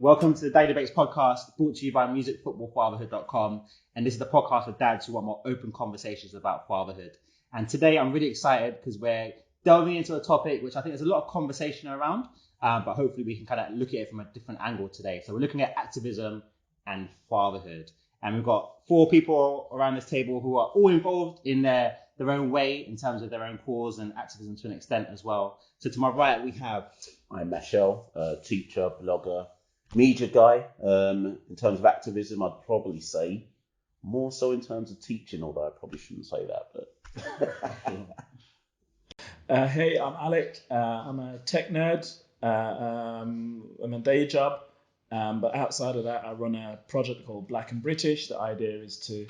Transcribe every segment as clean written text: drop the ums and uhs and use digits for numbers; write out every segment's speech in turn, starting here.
Welcome to the Daily Debates podcast, brought to you by musicfootballfatherhood.com. And this is the podcast for dads who want more open conversations about fatherhood. And today I'm really excited because we're delving into a topic which I think there's a lot of conversation around, but hopefully we can kind of look at it from a different angle today. So we're looking at activism and fatherhood. And we've got four people around this table who are all involved in their own way in terms of their own cause and activism to an extent as well. So to my right, we have... I'm Machel, teacher, blogger, media guy. In terms of activism, I'd probably say more so in terms of teaching, although I probably shouldn't say that. But Hey, I'm Alec. I'm a tech nerd. I'm a day job, but outside of that, I run a project called Black and British. The idea is to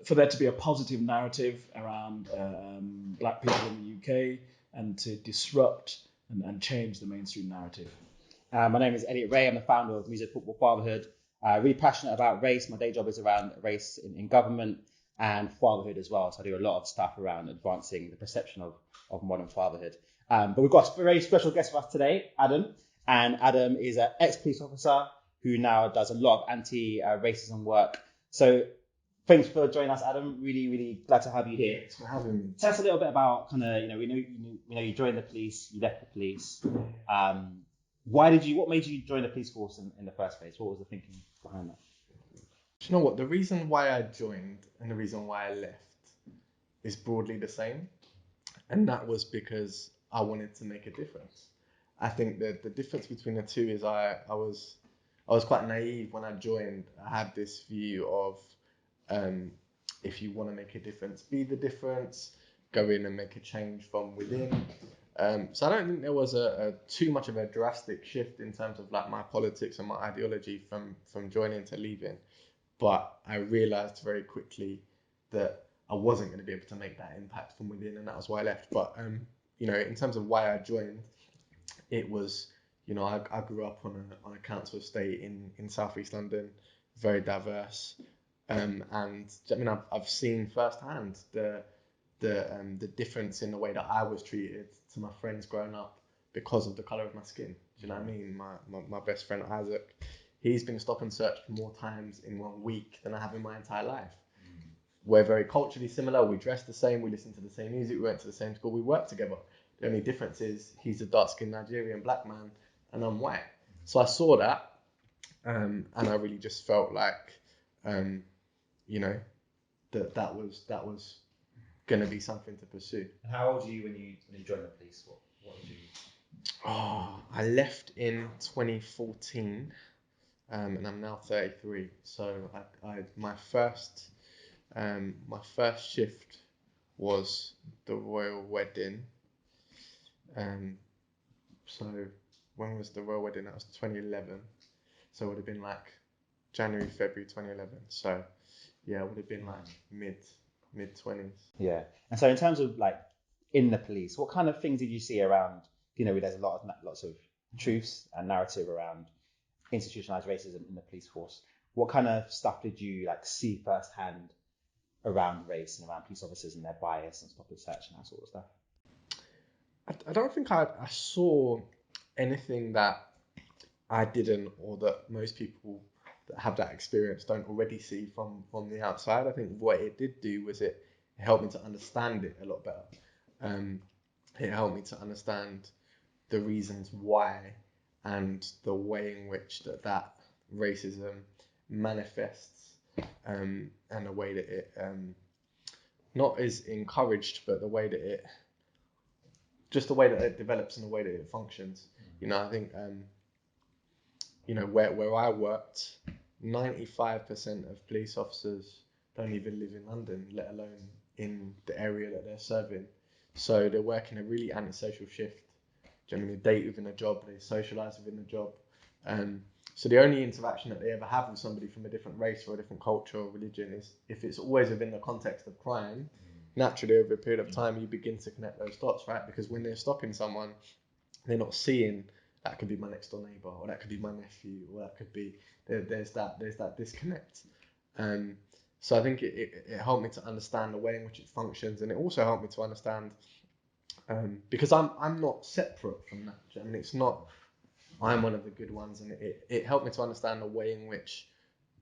for there to be a positive narrative around black people in the UK and to disrupt and change the mainstream narrative. My name is Elliott Ray. I'm the founder of Music Football Fatherhood. Really passionate about race. My day job is around race in government and fatherhood as well. So I do a lot of stuff around advancing the perception of modern fatherhood. But we've got a very special guest with us today, Adam. And Adam is an ex-police officer who now does a lot of anti-racism work. So thanks for joining us, Adam. Really, really glad to have you here. Thanks for having me. Tell us a little bit about we know you joined the police, you left the police. What made you join the police force in the first place? What was the thinking behind that? Do you know what? The reason why I joined and the reason why I left is broadly the same. And that was because I wanted to make a difference. I think that the difference between the two is I was quite naive when I joined. I had this view of if you want to make a difference, be the difference, go in and make a change from within. So I don't think there was a too much of a drastic shift in terms of like my politics and my ideology from joining to leaving. But I realized very quickly that I wasn't going to be able to make that impact from within, and that was why I left. But in terms of why I joined, it was, I grew up on a council estate in Southeast London, very diverse. And I mean, I've seen firsthand the difference in the way that I was treated to my friends growing up because of the colour of my skin. Do you know what I mean? My best friend Isaac, he's been stop and searched more times in 1 week than I have in my entire life. We're very culturally similar. We dress the same. We listen to the same music. We went to the same school. We work together. The only difference is he's a dark-skinned Nigerian black man and I'm white. So I saw that, and I really just felt like, that was going to be something to pursue. And how old were you when you joined the police? What did you... I left in 2014, and I'm now 33. So my first shift was the royal wedding. So when was the royal wedding? That was 2011. So it would have been like January, February 2011. So yeah, it would have been like mid-20s. Yeah. And so in terms of like in the police, what kind of things did you see around, there's lots of truths and narrative around institutionalized racism in the police force. What kind of stuff did you like see firsthand around race and around police officers and their bias and stop and search and that sort of stuff? I don't think I saw anything that I didn't, or that most people that have that experience don't already see from the outside. I think what it did do was it helped me to understand it a lot better. It helped me to understand the reasons why and the way in which that racism manifests, and the way that it not is encouraged, but the way that it develops and the way that it functions. I think where I worked, 95% of police officers don't even live in London, let alone in the area that they're serving. So they're working a really antisocial shift. Generally, they date within a job, they socialise within the job. So the only interaction that they ever have with somebody from a different race or a different culture or religion is if it's always within the context of crime. Naturally, over a period of time, you begin to connect those dots, right? Because when they're stopping someone, they're not seeing that could be my next door neighbour, or that could be my nephew, or that could be there's that disconnect. So I think it helped me to understand the way in which it functions, and it also helped me to understand because I'm not separate from that. I mean, it's not I'm one of the good ones, and it helped me to understand the way in which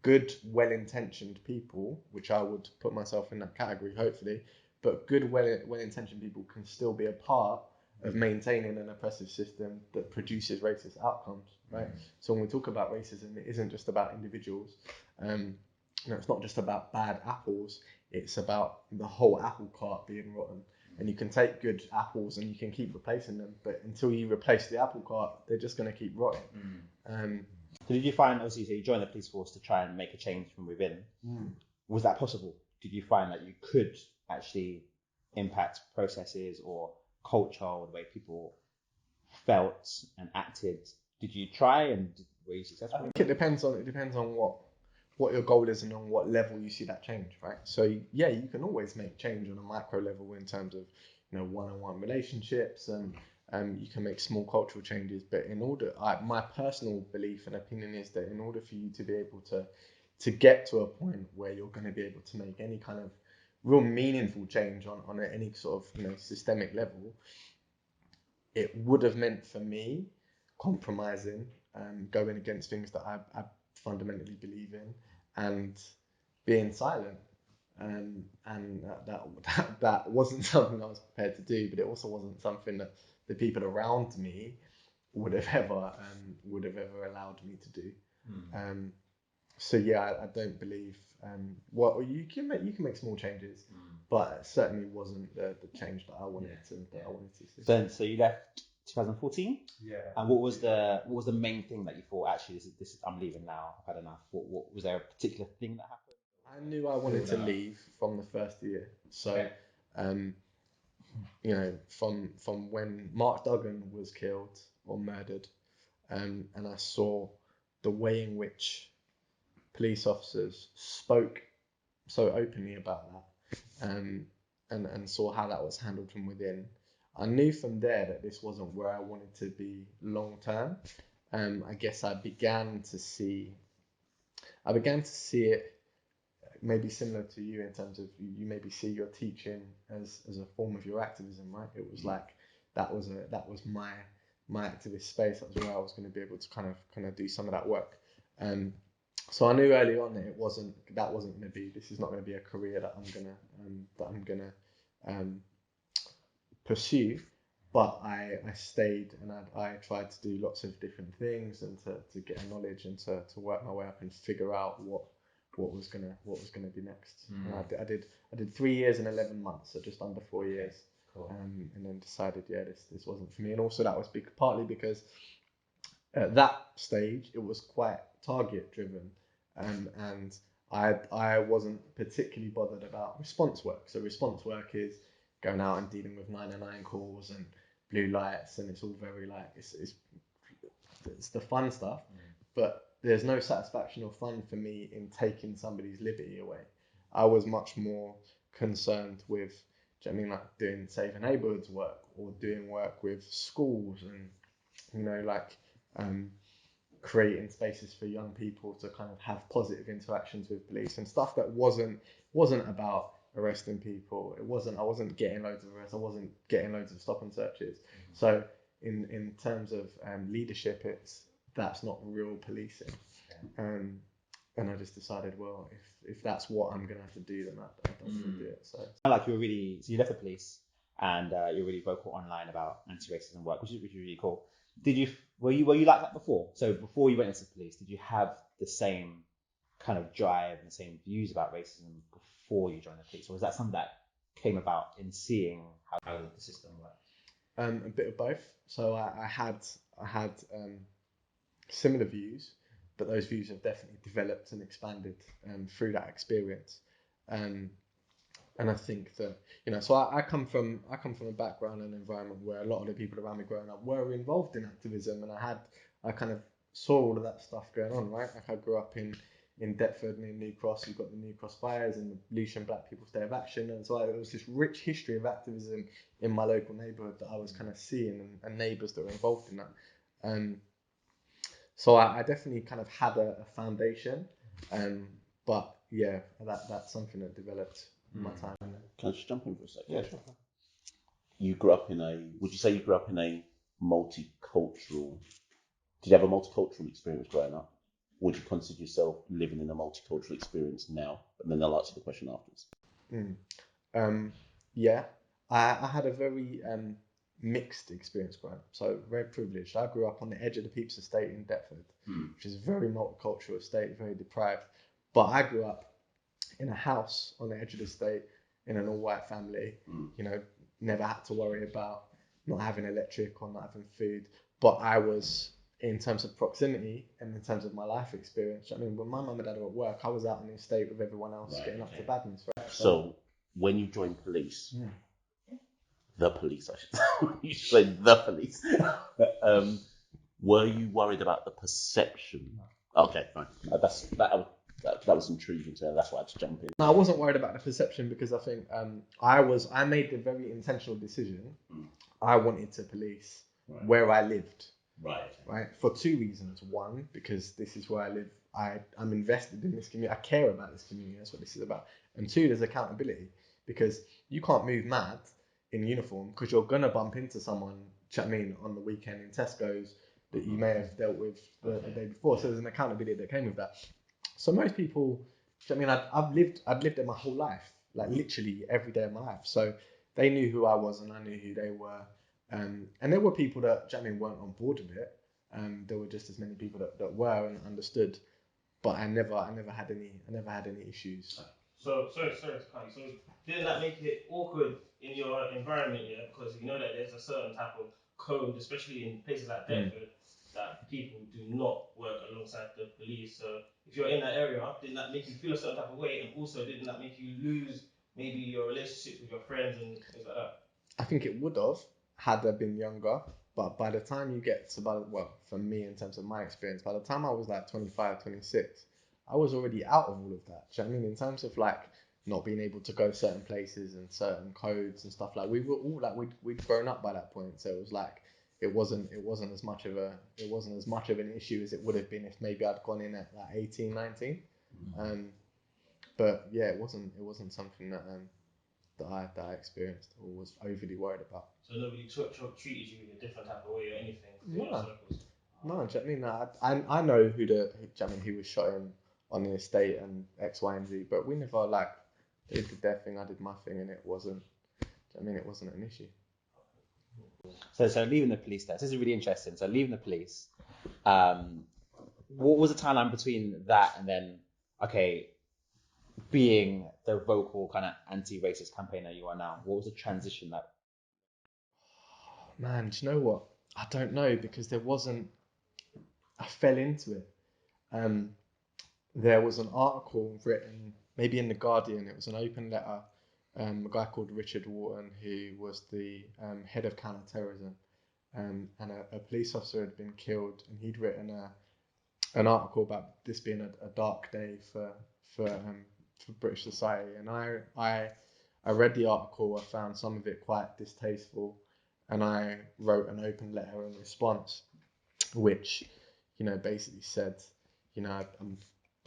good, well-intentioned people, which I would put myself in that category, hopefully, but good, well-intentioned people can still be a part of maintaining an oppressive system that produces racist outcomes, right? So when we talk about racism, it isn't just about individuals. It's not just about bad apples. It's about the whole apple cart being rotten. And you can take good apples and you can keep replacing them, but until you replace the apple cart, they're just going to keep rotting. So did you find, obviously, so you joined the police force to try and make a change from within. Was that possible? Did you find that you could actually impact processes or culture or the way people felt and acted? Did you try, and were you successful? I think it depends on what your goal is and on what level you see that change, right? So yeah, you can always make change on a micro level in terms of one-on-one relationships, and you can make small cultural changes. But my personal belief and opinion is that in order for you to be able to get to a point where you're going to be able to make any kind of real meaningful change on any sort of systemic level, it would have meant for me compromising, going against things that I fundamentally believe in, and being silent. And that wasn't something I was prepared to do, but it also wasn't something that the people around me would have ever allowed me to do. So yeah, I don't believe you can make small changes, but it certainly wasn't the change that I wanted to see. So you left 2014. Yeah. And what was the main thing that you thought, actually, this is I'm leaving now, I've had enough? What was there a particular thing that happened? I knew I wanted to leave from the first year. So, from when Mark Duggan was killed or murdered, and I saw the way in which police officers spoke so openly about that, and saw how that was handled from within, I knew from there that this wasn't where I wanted to be long term. I guess I began to see it maybe similar to you in terms of you maybe see your teaching as a form of your activism, right? It was like that was my activist space. That was where I was going to be able to kind of do some of that work. So I knew early on that this is not going to be a career that I'm gonna pursue. But I stayed, and I tried to do lots of different things and to get knowledge and to work my way up and figure out what was gonna be next. And I did 3 years and 11 months, so just under 4 years. Cool. And then decided this wasn't for me. And also that was partly because at that stage it was quite target driven, and I wasn't particularly bothered about response work. So response work is going out and dealing with 909 calls and blue lights, and it's all very like it's the fun stuff, but there's no satisfaction or fun for me in taking somebody's liberty away. I was much more concerned with, like doing safer neighborhoods work or doing work with schools and creating spaces for young people to kind of have positive interactions with police and stuff that wasn't about arresting people. I wasn't getting loads of arrests. I wasn't getting loads of stop and searches. So in terms of leadership, that's not real policing. And I just decided, well, if that's what I'm gonna have to do, then I don't want to do it. So Like so you left the police, and you're really vocal online about anti-racism work, which is really cool. Were you like that before? So before you went into the police, did you have the same kind of drive and the same views about racism before you joined the police, or was that something that came about in seeing how the system worked? a bit of both. So I had similar views, but those views have definitely developed and expanded through that experience. And I think that so I come from a background and environment where a lot of the people around me growing up were involved in activism, and I kind of saw all of that stuff going on, right? Like I grew up in Deptford near New Cross. You've got the New Cross fires and the Lucian Black People's Day of Action, and so there was this rich history of activism in my local neighbourhood that I was kind of seeing, and neighbours that were involved in that. So I definitely kind of had a foundation, but yeah, that's something that developed in my time. Can I just jump in for a second? Yeah, sure. Would you say you grew up in a multicultural Did you have a multicultural experience growing up? Would you consider yourself living in a multicultural experience now? But then I'll answer the question afterwards. Yeah, I had a very mixed experience growing up, so very privileged. I grew up on the edge of the Peeps estate in Deptford, which is a very multicultural estate, very deprived. But I grew up in a house on the edge of the estate in an all-white family. You know, never had to worry about not having electric or not having food. But I was, in terms of proximity and in terms of my life experience, I mean, when my mum and dad were at work, I was out on the estate with everyone else getting up to badness. Right? So when you joined police, the police, I should say, you should say the police, were you worried about the perception? Okay, fine. That was intriguing to me. That's why I had to jump in. No, I wasn't worried about the perception because I think I made the very intentional decision. I wanted to police where I lived. Right. For two reasons. One, because this is where I live. I'm invested in this community. I care about this community. That's what this is about. And two, there's accountability, because you can't move mad in uniform because you're gonna bump into someone, on the weekend in Tesco's that you may have dealt with the day before. So there's an accountability that came with that. So most people, I've lived there my whole life, like literally every day of my life. So they knew who I was and I knew who they were. And there were people that weren't on board with it. There were just as many people that were and understood. But I never had any issues. So sorry to cut you. So didn't that make it awkward in your environment, yeah? Because you know that there's a certain type of code, especially in places like Deptford, that people do not work alongside the police. So if you're in that area, didn't that make you feel a certain type of way? And also, didn't that make you lose maybe your relationships with your friends and things like that? I think it would have had I been younger. But by the time you get to for me, in terms of my experience, by the time I was like 25, 26, I was already out of all of that. Do you know what I mean? In terms of like not being able to go certain places and certain codes and stuff, like we were all like we'd grown up by that point. So it was like it wasn't as much of an issue as it would have been if maybe I'd gone in at like 18, 19. But yeah, it wasn't something that I experienced or was overly worried about. So nobody treated you in a different type of way or anything? No. No, do you know what I mean? I know who was shot in on the estate and X, Y, and Z, but we never they did their thing, I did my thing, and it wasn't an issue. So leaving the police there. This is really interesting. So leaving the police, what was the timeline between that and then, being the vocal kind of anti-racist campaigner you are now? What was the transition like? Man, do you know what? I don't know, because I fell into it. There was an article written, maybe in The Guardian, it was an open letter, a guy called Richard Wharton, who was the head of counter-terrorism, and a police officer had been killed, and he'd written an article about this being a dark day for British society. And I read the article, I found some of it quite distasteful, and I wrote an open letter in response, which, basically said,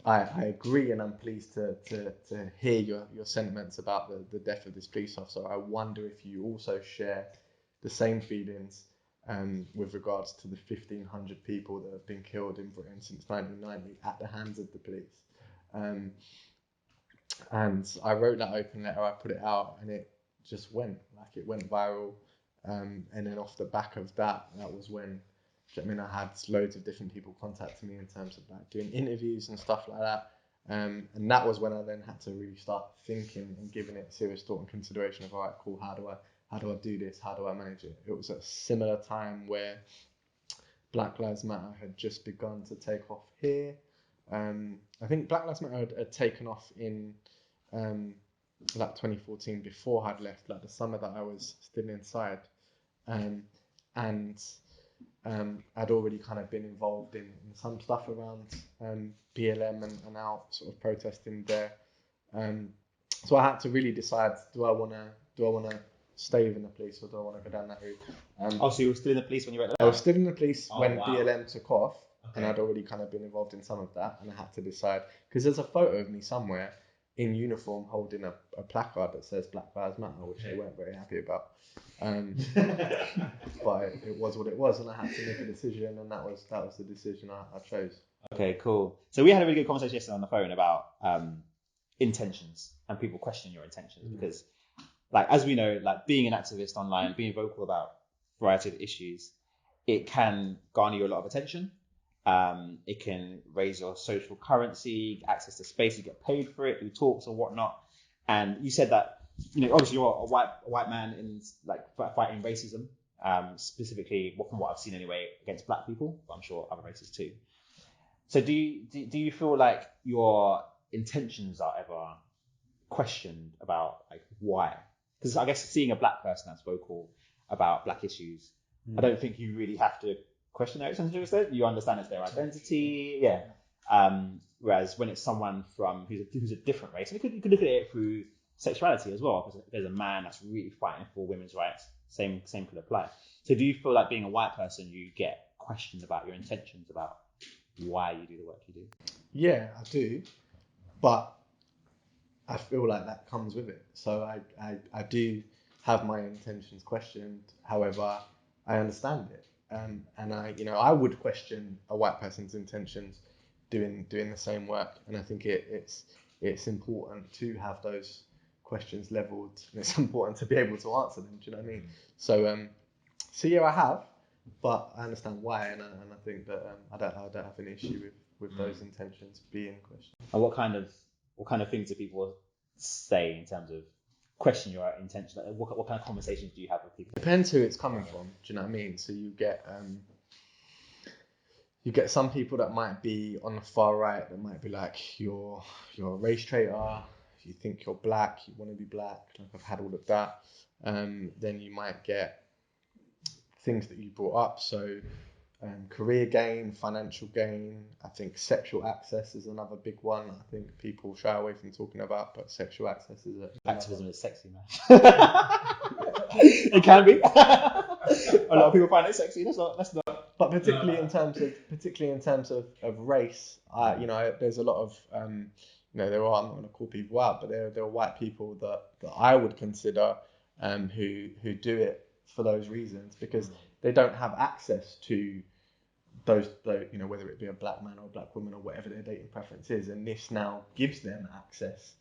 I agree, and I'm pleased to hear your sentiments about the death of this police officer. I wonder if you also share the same feelings with regards to the 1,500 people that have been killed in Britain since 1990 at the hands of the police. And I wrote that open letter, I put it out, and it just went viral. And then off the back of that was when, I had loads of different people contacting me in terms of like doing interviews and stuff like that. And that was when I then had to really start thinking and giving it serious thought and consideration of, all right, cool, how do I do this? How do I manage it? It was at a similar time where Black Lives Matter had just begun to take off here. I think Black Lives Matter had taken off in 2014, before I'd left, like the summer that I was still inside. And I'd already kind of been involved in some stuff around BLM and out sort of protesting there. So I had to really decide: do I want to stay within the police, or do I want to go down that route? So you were still in the police when you wrote that? I was still in the police when wow. BLM took off, and I'd already kind of been involved in some of that, and I had to decide, because there's a photo of me somewhere in uniform holding a placard that says Black Lives Matter, which they weren't very happy about. But it was what it was, and I had to make a decision, and that was the decision I chose. Okay, cool. So we had a really good conversation yesterday on the phone about intentions and people questioning your intentions, because, like, as we know, like, being an activist online, being vocal about a variety of issues, it can garner you a lot of attention. It can raise your social currency, access to space, you get paid for it through talks or whatnot. And you said that, you know, obviously you're a white man in, like, fighting racism, specifically from what I've seen anyway, against black people, but I'm sure other races too. So do you feel like your intentions are ever questioned about, like, why? Because I guess seeing a black person that's vocal about black issues, I don't think you really have to question their intentions. You understand it's their identity, yeah. Whereas when it's someone from who's a different race, and you could look at it through sexuality as well, because if there's a man that's really fighting for women's rights, same could apply. So do you feel like, being a white person, you get questioned about your intentions, about why you do the work you do? Yeah, I do, but I feel like that comes with it. So I do have my intentions questioned. However, I understand it, and I would question a white person's intentions doing the same work, and I think it's important to have those questions leveled, and it's important to be able to answer them. Do you know what I mean? So yeah, I have, but I understand why, and I think that I don't have an issue with those intentions being questioned. And what kind of things do people say in terms of question your intention? Like, what kind of conversations do you have with people? Depends who it's coming from. Do you know what I mean? So you get some people that might be on the far right, that might be like, you're a race traitor, you think you're black, you want to be black. Like, I've had all of that. Then you might get things that you brought up. So career gain, financial gain. I think sexual access is another big one. I think people shy away from talking about, but sexual access is Activism is sexy, man. It can be. A lot of people find it sexy. That's not. But particularly in terms of race, there's a lot of there are, I'm not going to call people out, but there are white people that I would consider who do it for those reasons, because they don't have access to those, whether it be a black man or a black woman or whatever their dating preference is, and this now gives them access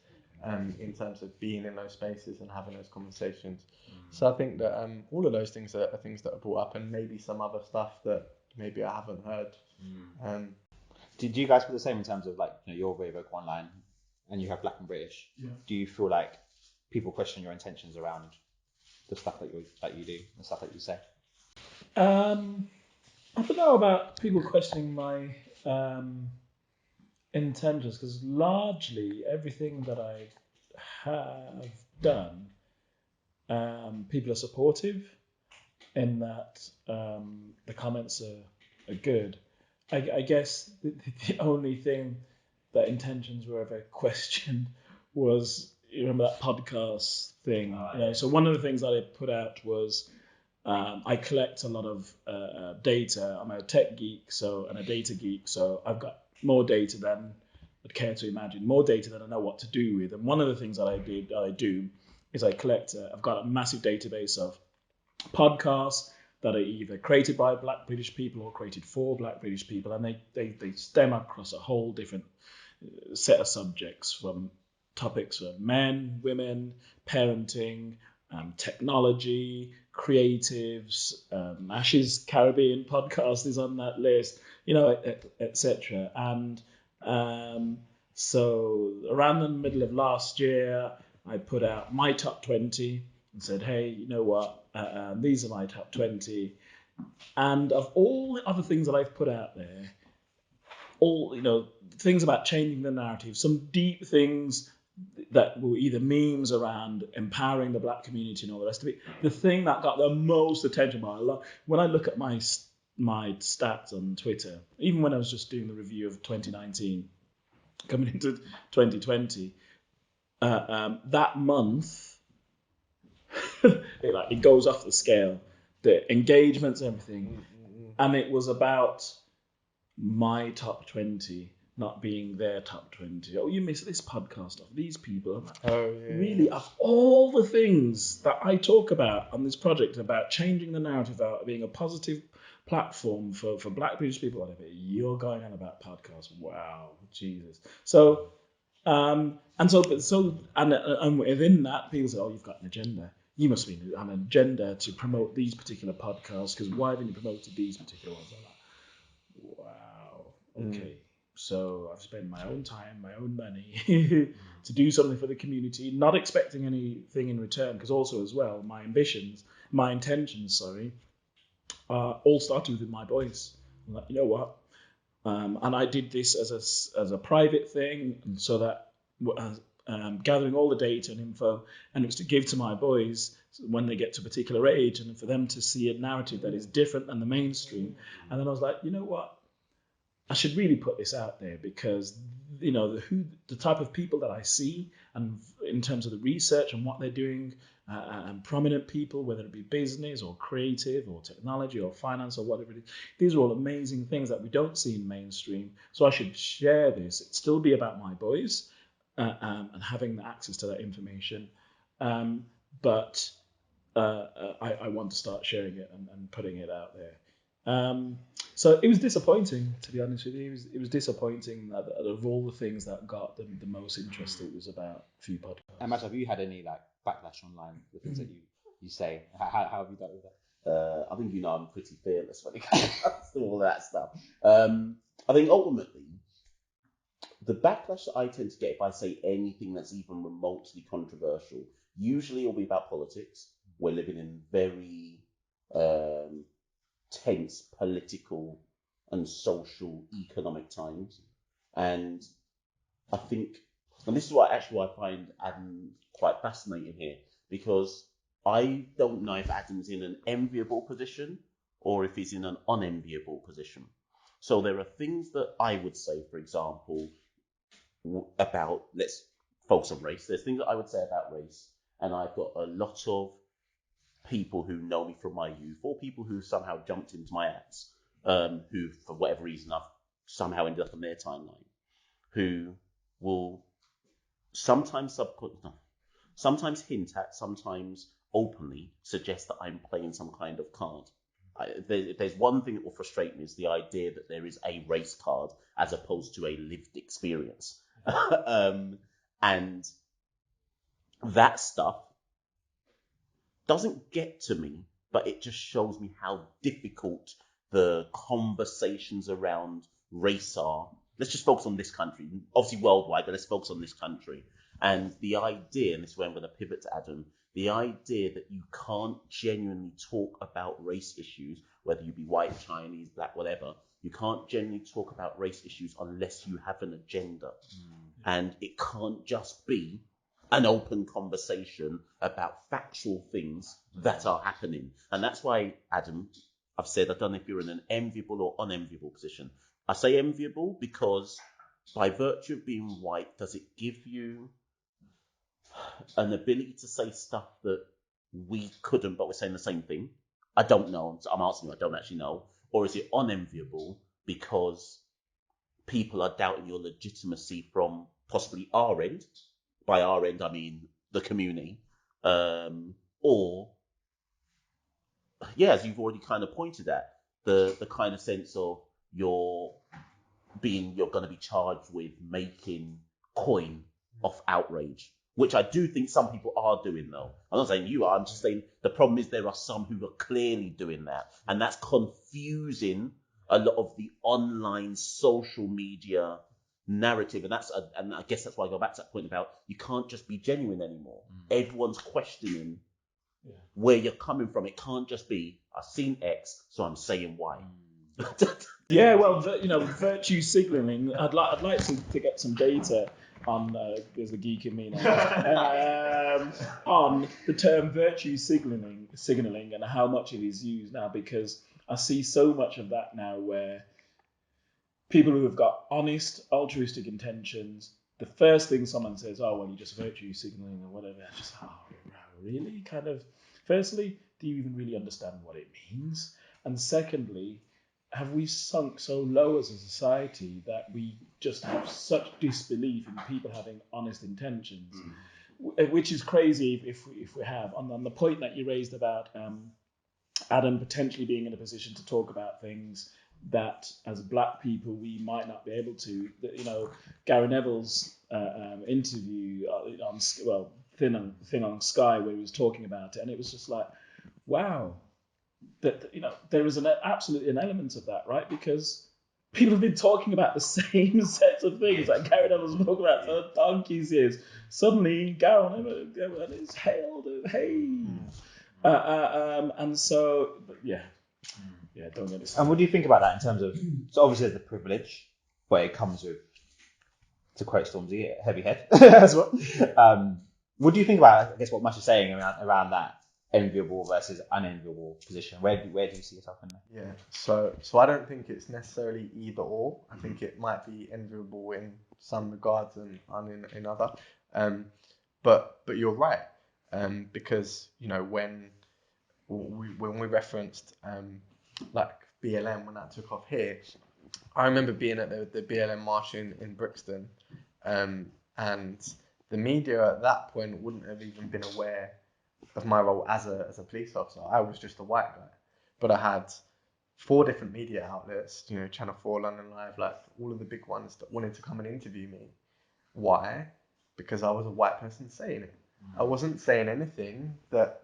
in terms of being in those spaces and having those conversations. So I think that all of those things are things that are brought up, and maybe some other stuff that maybe I haven't heard. Do you guys feel the same in terms of, like, you're very vocal online and you have black and British? Yeah. Do you feel like people question your intentions around the stuff that you do, the stuff that you say? I don't know about people questioning my intentions, because largely everything that I have done, people are supportive in that. The comments are good. I guess the only thing that intentions were ever questioned was, you remember that podcast thing? So one of the things that I put out was, I collect a lot of data. I'm a tech geek, and a data geek, so I've got more data than I'd care to imagine, more data than I know what to do with. And one of the things that I do is I collect. I've got a massive database of podcasts that are either created by black British people or created for black British people, and they stem across a whole different set of subjects, from topics for men, women, parenting, technology, creatives, Ash's Caribbean podcast is on that list, etc. And so around the middle of last year, I put out my top 20 and said, hey, you know what? These are my top 20. And of all the other things that I've put out there, things about changing the narrative, some deep things that were either memes around empowering the black community and all the rest of it. The thing that got the most attention when I look at my stats on Twitter, even when I was just doing the review of 2019, coming into 2020, that month, it goes off the scale, the engagements, everything, and it was about my top 20 not being their top 20. Oh, you missed this podcast of these people. I'm like, Oh yeah. really, of all the things that I talk about on this project about changing the narrative, about being a positive platform for Black British people, whatever, you're going on about podcasts. Wow, Jesus. So, and within that, people say, oh, you've got an agenda. You must be on an agenda to promote these particular podcasts, because why haven't you promoted these particular ones? I'm like, wow, okay. So I've spent my own time, my own money to do something for the community, not expecting anything in return, because also as well, my intentions, all started with my boys. I'm like, you know what? And I did this as a private thing, and so that gathering all the data and info, and it was to give to my boys when they get to a particular age, and for them to see a narrative that is different than the mainstream. And then I was like, you know what? I should really put this out there, because the type of people that I see, and in terms of the research and what they're doing, and prominent people, whether it be business or creative or technology or finance or whatever it is, these are all amazing things that we don't see in mainstream. So I should share this. It'd still be about my boys, and having access to that information, but I want to start sharing it and putting it out there. So it was disappointing, to be honest with you. It was disappointing that of all the things that got the most interest, it was about a few podcasts. And Machel, have you had any backlash online for things that you say? How have you dealt with that? I think I'm pretty fearless when it comes to all that stuff. I think ultimately, the backlash that I tend to get if I say anything that's even remotely controversial, usually it'll be about politics. We're living in very tense political and social economic times, and I think, and this is what actually I find Adam quite fascinating here, because I don't know if Adam's in an enviable position or if he's in an unenviable position. So there are things that I would say, for example, about, let's focus on race. There's things that I would say about race, and I've got a lot of people who know me from my youth, or people who somehow jumped into my ads, who, for whatever reason, I've somehow ended up on their timeline, who will sometimes hint at, sometimes openly suggest that I'm playing some kind of card. If there's one thing that will frustrate me, is the idea that there is a race card as opposed to a lived experience. And that stuff doesn't get to me, but it just shows me how difficult the conversations around race are. Let's just focus on this country, obviously worldwide, but let's focus on this country. And the idea, and this is where I'm going to pivot to Adam, the idea that you can't genuinely talk about race issues, whether you be white, Chinese, black, whatever, you can't genuinely talk about race issues unless you have an agenda. And it can't just be an open conversation about factual things that are happening. And that's why, Adam, I've said, I don't know if you're in an enviable or unenviable position. I say enviable because by virtue of being white, does it give you an ability to say stuff that we couldn't, but we're saying the same thing? I don't know. I'm asking you, I don't actually know. Or is it unenviable because people are doubting your legitimacy from possibly our end? By our end, I mean the community. Or, yeah, as you've already kind of pointed at, the kind of sense of you're going to be charged with making coin off outrage, which I do think some people are doing, though. I'm not saying you are. I'm just saying the problem is there are some who are clearly doing that, and that's confusing a lot of the online social media narrative. And I guess that's why I go back to that point about you can't just be genuine anymore. Everyone's questioning where you're coming from. It can't just be, I've seen X, so I'm saying Y. Yeah, well, virtue signaling. I'd like to get some data on. There's a geek in me now. On the term virtue signaling and how much it is used now, because I see so much of that now where people who have got honest, altruistic intentions, the first thing someone says, oh, well, you're just virtue signaling or whatever. It's just, oh, really? Kind of, firstly, do you even really understand what it means? And secondly, have we sunk so low as a society that we just have such disbelief in people having honest intentions, which is crazy if we have. On the point that you raised about Adam potentially being in a position to talk about things that as black people we might not be able to. Gary Neville's interview on thing on Sky where he was talking about it, and it was just like, wow, that there is absolutely an element of that, right? Because people have been talking about the same sets of things like Gary Neville's talking about for donkeys years. Suddenly, Gary Neville is hailed, hey. And so, yeah, don't get me started. And what do you think about that in terms of, so obviously there's the privilege, but it comes with, to quote Stormzy, a heavy head as well. What do you think about, I guess, what Machel is saying around that enviable versus unenviable position? Where do you see yourself in there? Yeah, so I don't think it's necessarily either or. I think it might be enviable in some regards and in other. But you're right, because when we referenced like BLM when that took off here, I remember being at the BLM march in Brixton, and the media at that point wouldn't have even been aware of my role as a police officer. I was just a white guy, but I had 4 different media outlets, Channel 4, London Live, like all of the big ones that wanted to come and interview me. Why? Because I was a white person saying it. I wasn't saying anything that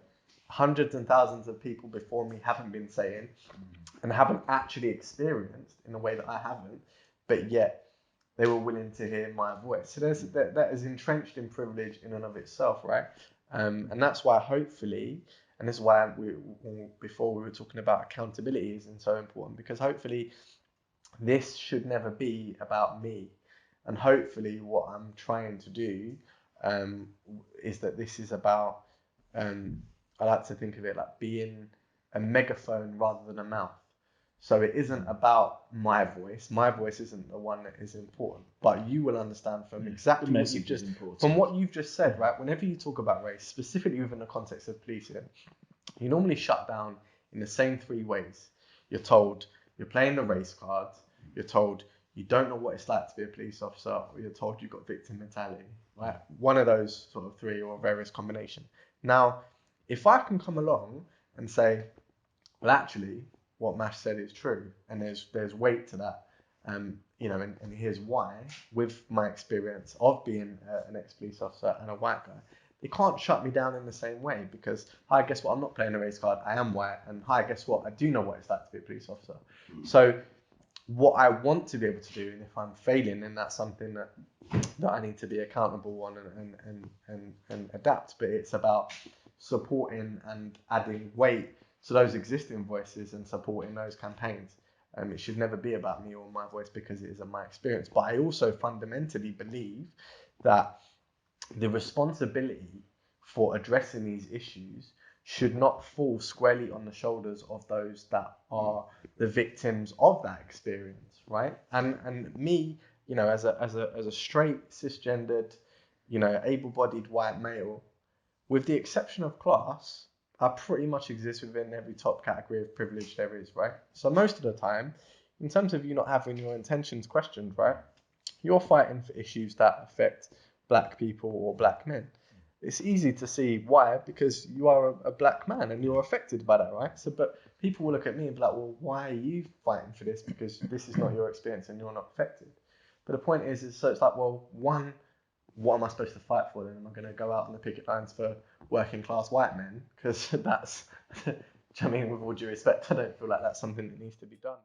hundreds and thousands of people before me haven't been saying and haven't actually experienced in a way that I haven't, but yet they were willing to hear my voice. So that is entrenched in privilege in and of itself, right? And that's why hopefully, and this is why before we were talking about accountability isn't so important, because hopefully this should never be about me. And hopefully what I'm trying to do is that this is about, I like to think of it like being a megaphone rather than a mouth. So it isn't about my voice. My voice isn't the one that is important. But you will understand from exactly what you've just said, right? Whenever you talk about race, specifically within the context of policing, you normally shut down in the same 3 ways. You're told you're playing the race card. You're told you don't know what it's like to be a police officer, or you're told you've got victim mentality, right? One of those sort of 3 or various combination. Now, if I can come along and say, well, actually, what Mash said is true, and there's weight to that, and here's why. With my experience of being an ex-police officer and a white guy, they can't shut me down in the same way, because hi, guess what? I'm not playing a race card. I am white, and hi, guess what? I do know what it's like to be a police officer. So what I want to be able to do, and if I'm failing, then that's something that I need to be accountable on and adapt. But it's about supporting and adding weight to those existing voices and supporting those campaigns. It should never be about me or my voice, because it isn't my experience. But I also fundamentally believe that the responsibility for addressing these issues should not fall squarely on the shoulders of those that are the victims of that experience, right? And me, as a straight, cisgendered, able-bodied white male, with the exception of class, I pretty much exist within every top category of privilege there is, right? So most of the time, in terms of you not having your intentions questioned, right, you're fighting for issues that affect black people or black men. It's easy to see why, because you are a black man and you're affected by that, right? So, but people will look at me and be like, well, why are you fighting for this? Because this is not your experience and you're not affected. But the point is so it's like, well, one, what am I supposed to fight for then? Am I going to go out on the picket lines for working class white men? Because that's, I mean, with all due respect, I don't feel like that's something that needs to be done.